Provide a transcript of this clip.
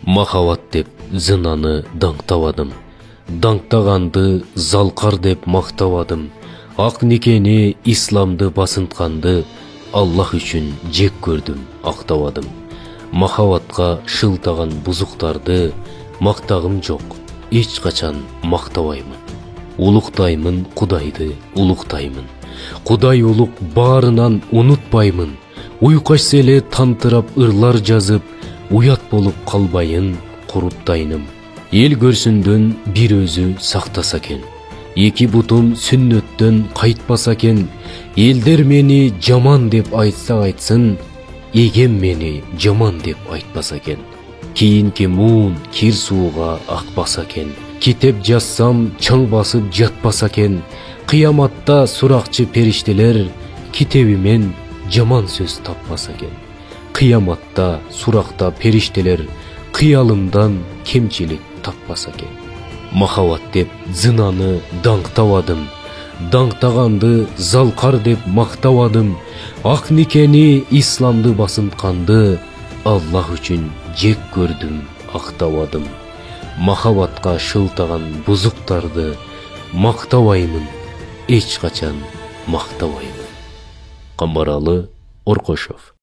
Махаббат деп зынаны даңқтавадым. Даңқтағанды залқар деп мақтавадым. Ақ некені, исламды басынтқанды Аллах үшін жек көрдім, ақтавадым. Махаббатқа шылтаған бұзықтарды мақтағым жоқ, ешқашан мақтаваймын. Ұлықтаймын Құдайды, ұлықтаймын. Құдай ұлық барынан ұнытпаймын. Уйқашселе тантырап ырлар жазып, уят болып қалбайын құруттайным. Ел көрсінден бір өзі сақтаса кен. Екі бұтым сүннөттен қайтпаса кен. Елдер мені жаман деп айтса айтсын, егем мені жаман деп айтпаса кен. Кейінке мұн кер суға ақпаса кен. Кетеп жазсам чаң басып жатпаса кен. Қияматта сұрақчы періштелер кетебімен жаман сөз таппаса кен. Қияматта сұрақта періштелер қиялымдан кемчілік таппаса кен. Махаббат деп зынаны даңқтавадым. Даңқтағанды залқар деп мақтавадым. Ақ некені, исламды басынтқанды Аллах үшін жек көрдім, ақтавадым. Махаббатқа шылтаған бұзықтарды мақтаваймын, ешқашан мақтаваймын. Қамбаралы Орқошев.